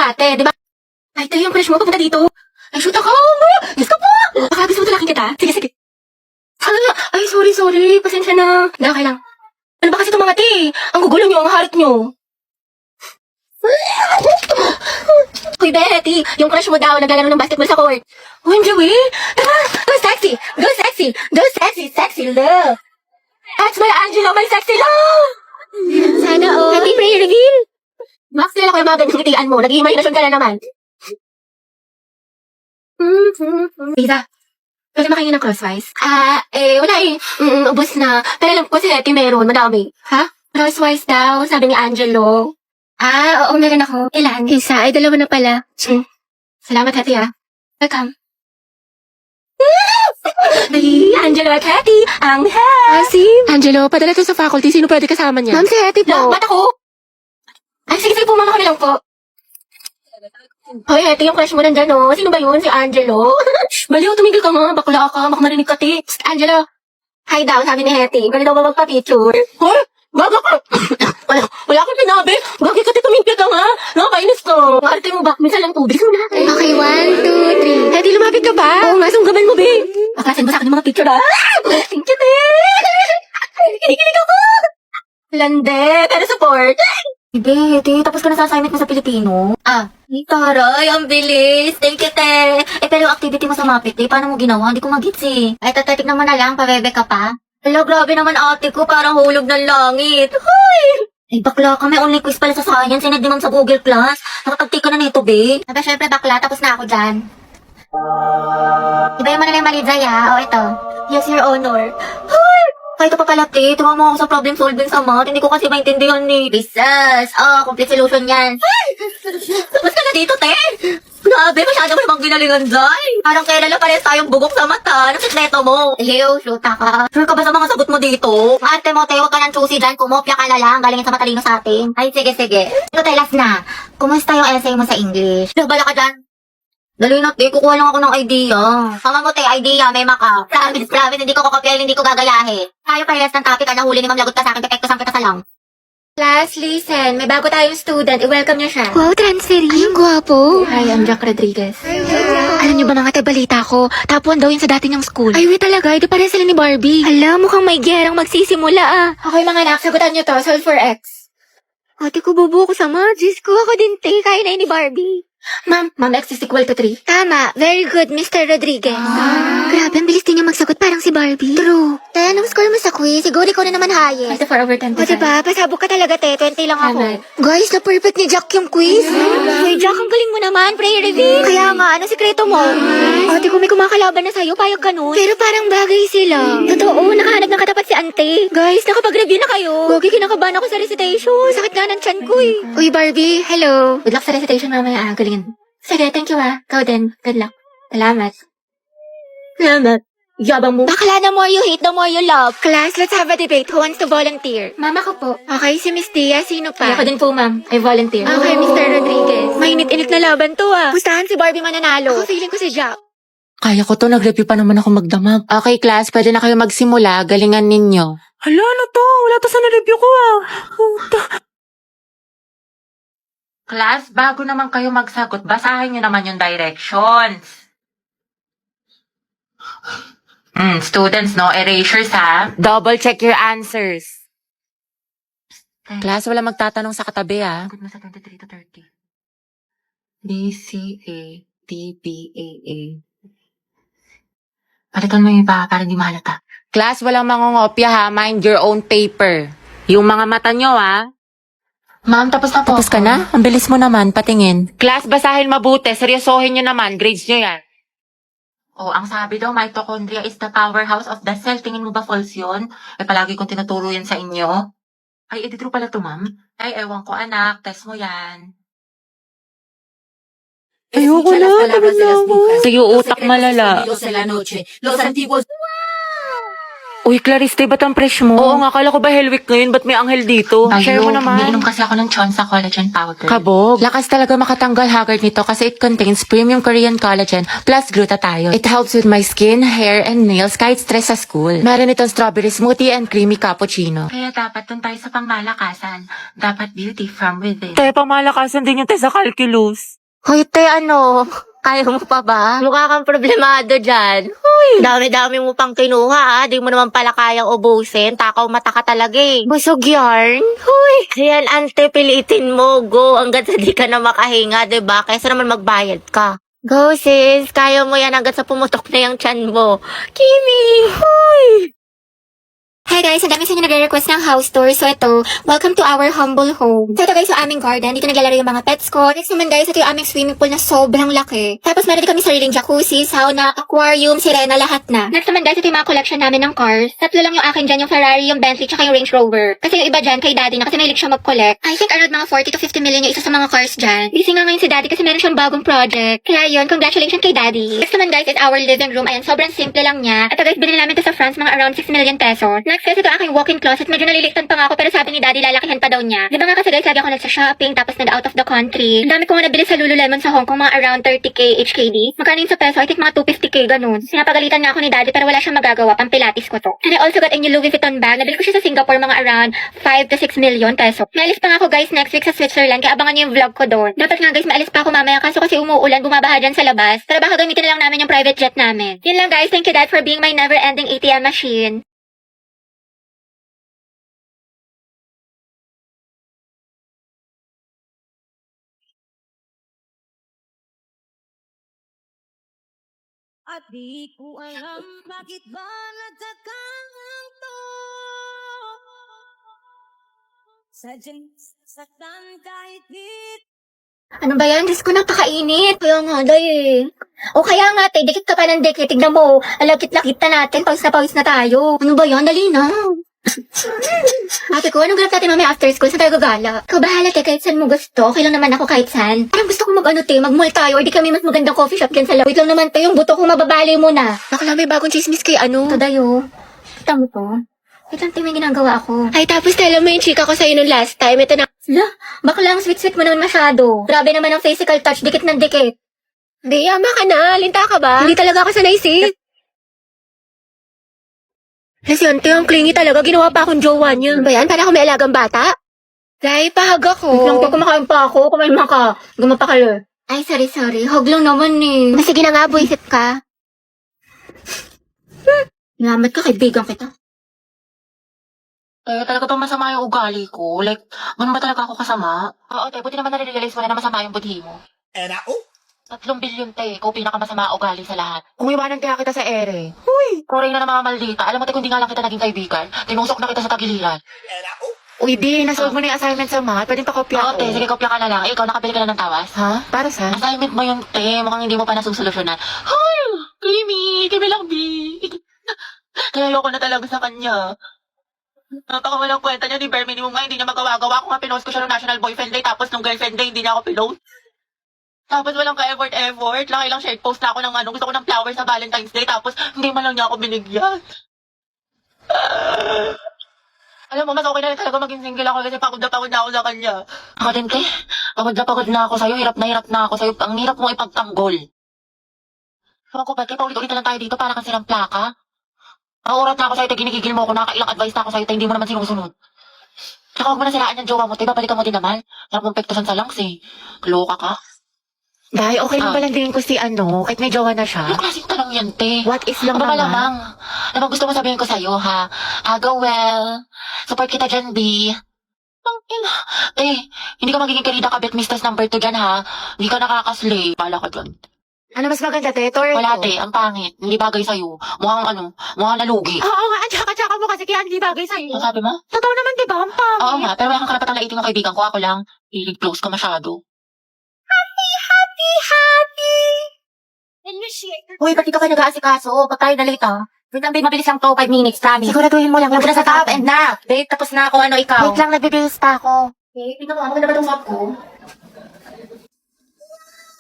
ate, di ba? Ay, tayo yung crush mo, papunta dito. Ay, shoot ako! Diyos ko po! Baka gusto mo talaking kita. Sige, sige. Ay, sorry. Pasensya na. Hindi, okay lang. Ano ba kasi itong mga te? Ang gugulo nyo, ang harit nyo. Hoy, Betty, yung crush mo daw, naglalaro ng basketball sa court. Oh, Joey, tara, go sexy, sexy love. That's my Angelo, my sexy love. Sana all. Happy prayer reveal. Max, nila ko yung mga ganyan ngitian mo. Nag-iimaginasyon ka na naman. Lisa, pwede makahingi ng crosswise? Wala eh. Ubus na. Pero alam ko si Hetty meron, madami. Ha? Crosswise daw, sabi ni Angelo. Oo, meron ako. Ilan? Isa, ay dalawa na pala. Salamat, Hetty, ha. Welcome. Ay, Angelo at Hetty, ang Sim. Angelo, padala to sa faculty. Sino pwede kasama niya? Ma'am, si Hetty po. Ba't ako? Ay, sige po, mama ko na lang po. Hoy, Hetty, yung crush mo nandyan, no? Sino ba yun? Si Angelo? Baliw, tumigil ka nga. Bakla ka. Baka marinig ka, ti. Angelo, hi daw, sabi ni Hetty. Pwede daw ba magpa-picture? Hoy, bago ka. Wala akong sinabi. Gagi ka, ti, tumigil ka nga. Nakakainis to. Arte mo ba? Minsan lang tubig. Mo na. Okay, 1, 2, 3. Hetty, lumapit ka ba? Oo nga, sunggaban mo, be. Pakasin mo sa akin yung mga picture, ha? Thank you, te. Kinikilig ako. Lande, pero support. Ibe, te, tapos ka na sa assignment mo sa Pilipino? Taray, ang bilis. Thank you, te. Pero yung activity mo sa Mapit, te, paano mo ginawa? Hindi ko magits, eh. Ay, tatignan mo na lang, pabebe ka pa. Hello, grabe naman ate ko, parang hulog ng langit. Hoy! Ay, bakla ka, may only quiz pala sa science, sinad naman sa Google Class. Nakatagti ka na nito, be. Aba, syempre, bakla, tapos na ako dyan. Iba mo na lang yung mali, Zaya. O, ito. Yes, your honor. Hoy! Kahit pa pala, te, tuwa mo ako sa problem solving sa math. Hindi ko kasi maintindihan ni Bisas. Complete solution yan. Tapos ka na dito, te. Grabe, masyado mo namang ginalingan dyan. Parang kailan lang pares tayong bugok sa mata. Anong sikleto mo? Ew, shoota ka. Sure ka ba sa mga sagot mo dito? Ate mo, te, huwag ka nang choosy dyan. Kumopya ka na lang. Galingin sa matalino sa atin. Ay, sige. Ito, te, last na. Kumusta yung essay mo sa English? Bala ka dyan. Dali na, te. Kukuha lang ako ng idea. Sama mo, te, idea. May maka. Promise. Hindi ko kokopyahin, hindi ko gagayahin. Tayo parehas ng topic. Nahuli ni Ma'am Lagot ka sa akin. Pepekto sang kita sa lang. Class, listen. May bago tayong student. I-welcome niyo siya. Wow, transferee. Ay, ang gwapo. Hi, I'm Jack Rodriguez. Alam niyo ba mga te, balita ko? Top 1 daw yun sa dati niyang school. Ay, wait talaga. Ito pareha sila ni Barbie. Hala, mukhang may gerang magsisimula, Okay, mga anak. Sagutan niyo to. Solve for X. Ate ko, bubo ko sa magis ko. Ako din, te. Kaya na yun ni Barbie. Ma'am, X is equal to 3. Tama. Very good, Mr. Rodriguez. Grabe, ang bilis din niya magsagot parang si Barbie. True. Te, anong score mo sa quiz? Siguro ikaw na naman highest. 24/10. O diba? Pasabog ka talaga, te. 20 lang ako. Guys, na-perfect ni Jack yung quiz. Ay, Jack, ang galing mo naman. Prayer reveal. Kaya nga, anong sikreto mo? Ate ko, may kumakalaban na sa'yo. Payag ka nun. Pero parang bagay sila. Totoo, nakahanap ng katapat si ante. Guys, nakapag-review na kayo. Gogi, kinakabahan ako sa recitation. Sakit nga ng tiyan ko eh. Uy, Barbie, hello. Good luck sa recitation mamaya, galing. Sige, thank you Ikaw din. Good luck. Salamat. Yabang mo. Bakla, the more you hate, the more you love. Class, let's have a debate. Who wants to volunteer? Mama ko po. Okay, si Miss Tia. Sino pa? Ako din po, ma'am. I volunteer. Okay, Mr. Rodriguez. Mainit-init na laban to Gustahan si Barbie mananalo. Ako feeling ko si Jack. Kaya ko to, nag-review pa naman ako magdamag. Okay, class, pwede na kayo magsimula. Galingan ninyo. Hala, ano to? Wala to sa na-review ko Class, bago naman kayo magsagot, basahin nyo naman yung directions. Students, no erasures ha. Double check your answers. Class, wala magtatanong sa katabi ha. Good mo sa 23 to 30. B, C, A, D, B, A, A. Palitan mo yung iba para di mahalata. Class, walang mangungopya ha. Mind your own paper. Yung mga mata nyo ha. Ma'am, tapos na po. Tapos ka na? Ang bilis mo naman, patingin. Class, basahin mabuti. Seryosohin nyo naman. Grades nyo yan. Ang sabi daw, mitochondria is the powerhouse of the cell. Tingin mo ba false yun? Palagi kong tinuturo yan sa inyo. Ay, true pala to, ma'am. Ay, ewan ko, anak. Test mo yan. Ayoko na, tapos na ako. Sa'yo utak malala. Los de la noche, los antiguos. Uy, Clariste, ba't ang fresh mo? Oo nga, kala ko ba Hell Week ngayon? Ba't may anghel dito? Share mo naman. umiinom kasi ako ng Chonsa Collagen Powder. Kabog. Lakas talaga makatanggal haggard nito kasi it contains premium Korean collagen plus glutathione. It helps with my skin, hair, and nails kahit stress sa school. Meron itong strawberry smoothie and creamy cappuccino. Kaya dapat dun tayo sa pangmalakasan. Dapat beauty from within. Te, pamalakasan din yung te sa calculus. Hoy, te, ano? Kaya mo pa ba? Mukha kang problemado dyan. Hoy, dami-dami mo pang kinuha, Di mo naman pala kayang ubusin. Takaw mata ka talaga eh. Busog yarn? Hoy, ayan, ante, pilitin mo. Go, hanggang sa di ka na makahinga, diba? Kaysa naman magbayad ka. Go, sis. Kaya mo yan hanggang sa pumutok na yung tiyan mo. Kimi! Hoy! Hi guys, ang dami sa inyo nagre-request ng house tour. So ito, welcome to our humble home. So ito guys, yung aming garden. Dito naglalaro yung mga pets ko. Next naman guys, ito yung aming swimming pool na sobrang laki. Tapos meron din kami sariling jacuzzi, sauna, aquarium, sirena, lahat na. Next naman guys, ito yung mga collection namin ng cars. Tatlo lang yung akin dyan, yung Ferrari, yung Bentley, tsaka yung Range Rover. Kasi yung iba dyan, kay daddy na kasi mahilig siya mag-collect. I think around mga 40 to 50 million yung isa sa mga cars dyan. Busy nga ngayon si daddy kasi meron siyang bagong project. Kaya yun, congratulations kay daddy. Next naman guys, is our living room. Ayan, sobrang simple lang niya. Ito guys, binili namin ito sa France, mga around 6 million pesos. Next guys, ito aking walk-in closet. Medyo naliliktan pa nga ako pero sabi ni daddy lalakihan pa daw niya. Di ba nga kasi guys, lagi ako nagsa-shopping tapos nag-out of the country. Ang dami ko nga nabili sa Lululemon sa Hong Kong, mga around 30k HKD. Magkano yun sa peso? I think mga 250k ganun. Sinapagalitan nga ako ni daddy pero wala siyang magagawa, pang pilates ko to. And I also got a new Louis Vuitton bag. Nabili ko siya sa Singapore, mga around 5 to 6 million peso. May alis pa nga ako guys next week sa Switzerland, kaya abangan niyo yung vlog ko doon. Dapat nga guys, maalis pa ako mamaya kaso kasi umuulan, bumabaha dyan sa labas. Tara baka gamitin na lang namin yung private jet namin. Yun lang guys, thank you dad for being my never-ending ATM machine. At di ko alam bakit ba nagkakanto. Sadyang saktan kahit di. Ano ba yan? Diyos ko, napakainit. Kaya nga, day. O kaya nga, te, dikit ka pa ng dikit. Tignan mo, alakit-lakit na natin. Pawis na tayo. Ano ba yan? Dali na. Ate ko, anong ganap natin mamaya after school? Saan tayo gagala? Ikaw bahala, te, kahit saan mo gusto. Okay lang naman ako kahit saan. Parang gusto ko mag-ano, te, mag-mall tayo. Or di kami mas magandang coffee shop dyan sa loob. Wait lang naman, te, yung buto kong mababali mo na. Bakla, may bagong chismis kay ano? Ito, dayo. Kita mo to? Wait lang, te, may ginagawa ako. Ay, tapos alam mo yung chika ko sa'yo nung last time. Ito na. La, bakla ang sweet-sweet mo naman masyado. Grabe naman ang physical touch, dikit ng dikit. Di, ama ka na. Linta ka ba? Hindi talaga ako sanay, sis. Lesyante, ang clingy talaga. Ginawa pa akong jowa niya. Ano ba yan? Para ako may alagang bata? Dahil pahag ako. Wait lang, kumakain pa ako. Kumain mo ka. Gumapakalo. Ay, sorry. Hug lang naman eh. Sige na nga, buisit ka. Ngamat ka, kaibigan kita. Talaga bang masama yung ugali ko? Like, ganun ba talaga ako kasama? Oo, te, buti naman nare-realize mo na masama yung budhi mo. 3 bilyon, te. Ikaw pinakamasama ugali sa lahat. Kung iwanan kaya kita sa ere. Huy! Koray na mga maldita. Alam mo, te, kung di nga lang kita naging kaibigan, tinusok na kita sa tagiliran. Uy, di, nasolve mo na yung assignment sa math. Pwedeng pakopya Oh, ko. Oo, te, sige, kopya ka na lang. Ikaw, nakabili ka na ng tawas. Ha? Para saan? Assignment mo yung, te. Mukhang hindi mo pa nasusolusyonan. Hoy! Kimi lang, B. Kaya ayoko na talaga sa kanya. Napakawalang kwenta niya ni Bare Minimum nga, hindi niya magawa-gawa. Ako nga, pinost ko siya ng National Boyfriend Day, tapos nung Girlfriend Day, hindi niya ako pinost. Tapos walang ka-effort. Laki lang share post na ako ng gusto ko ng flowers sa Valentine's Day, tapos hindi man lang niya ako binigyan. Alam mo, mas okay na rin talaga maging single ako kasi pagod na ako sa kanya. Ako din, te. Pagod na ako sa'yo. Hirap na ako sa'yo. Ang hirap mong ipagtanggol. Ewan ko ba, te, paulit-ulit na lang tayo dito para kang silang plaka. Ang urat na ako sa'yo, te, ginigigil mo ako. Nakakailang advice na ako sa'yo, te, hindi mo naman sinusunod. Tsaka huwag mo na siraan yung jowa mo, te. Babalikan mo din naman. Harap mong pektusan sa langs, eh. Loka ka. Dahil okay lang pala din ko si kahit may jowa na siya. Anong klaseng tanong yan, te? What is lang Ano ba naman? malamang? Ano bang gusto mo sabihin ko sa'yo, ha? Go well. Support kita dyan, B. Ang ina. Hindi ka magiging karida kabit mistress number 2 dyan, ha? Hindi ka nakakaslay. Pala ka dyan. Ano mas maganda, te? Torre Wala, te. Ang pangit. Hindi bagay sa'yo. Mukhang nalugi. Oo nga, tsaka mo kasi kaya hindi bagay sa'yo. Ano sabi mo? Totoo naman, di ba? Ang pangit. Oo nga, pero wala kang karapatang laiting ng kaibigan ko. Ako lang. I-close ka masyado. Uy, ba't di ka pa nag-aasikaso? Pag tayo na late, Wait lang, babe, mabilis lang to. 5 minutes, promise. Siguraduhin mo lang. Huwag na sa top and na. Babe, tapos na ako. Ano, ikaw? Wait lang, nagbibilis pa ako. Okay, tingnan mo. Maganda ba itong suot ko?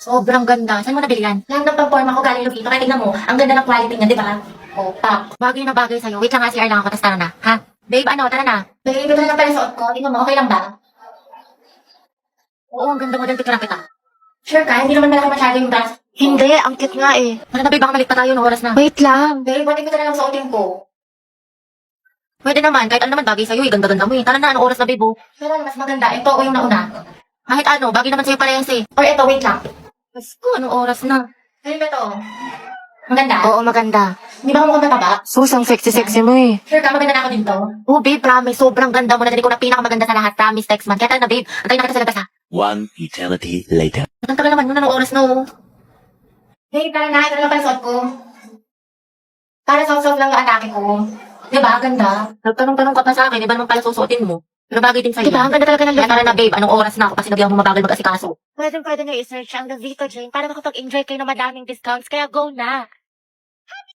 Sobrang ganda. Saan mo nabili yan? Lahat ng pang-forma ko galing Lupito. Kaya tingnan mo, ang ganda ng quality niya, di ba? Oh, pak. Bagay na bagay sa'yo. Wait lang nga, CR lang ako, tas tara na. Ha? Babe, ano, tara na. Babe, ito na lang pala suot ko. Tingnan mo, okay lang ba? Oo, ang ganda mo din. Picture na kita. Sure ka? Hindi naman malaki masyado yung brass. Hindi, ang cute nga eh. Ano na, babe? Baka malit pa tayo ng oras na. Wait lang. Babe, pwede ko na lang suotin ko. Pwede naman. Kahit ano naman bagay sa'yo. Ganda-ganda mo eh. Tara na, anong oras na, babe? Oh? Pero mas maganda. Ito o yung nauna. Kahit ano, bagay naman sa'yo parehas eh. Or ito, wait lang. Mas ko, anong oras na? Sa'yo ba ito? Maganda? Oo, maganda. Hindi ba mukhang mataba? Sus, ang sexy-sexy mo eh. Sure ka, maganda na ako dito. Oh, babe, promise. Sobrang ganda mo. Narinig ko na pinakamaganda sa lahat. Promise, text man. Kaya tara na, babe. Antayin na kita sa labas, ha? One eternity later. Ang tagal naman nun, anong oras na, oh? Babe, tara na. Ito na lang pala suot ko. Para soft-soft lang yung atake ko. Diba? Ganda. Nagtanong-tanong ka pa sa akin. Iba naman pala susuotin mo. Pero bagay din sa'yo. Diba? Ang ganda talaga ng Kaya tara na, babe. Anong oras na ako? Kasi nagyang mo mabagal mag-asikaso. Pwede nyo i-search ang The Vito Jane para makapag-enjoy kayo ng madaming discounts. Kaya go na.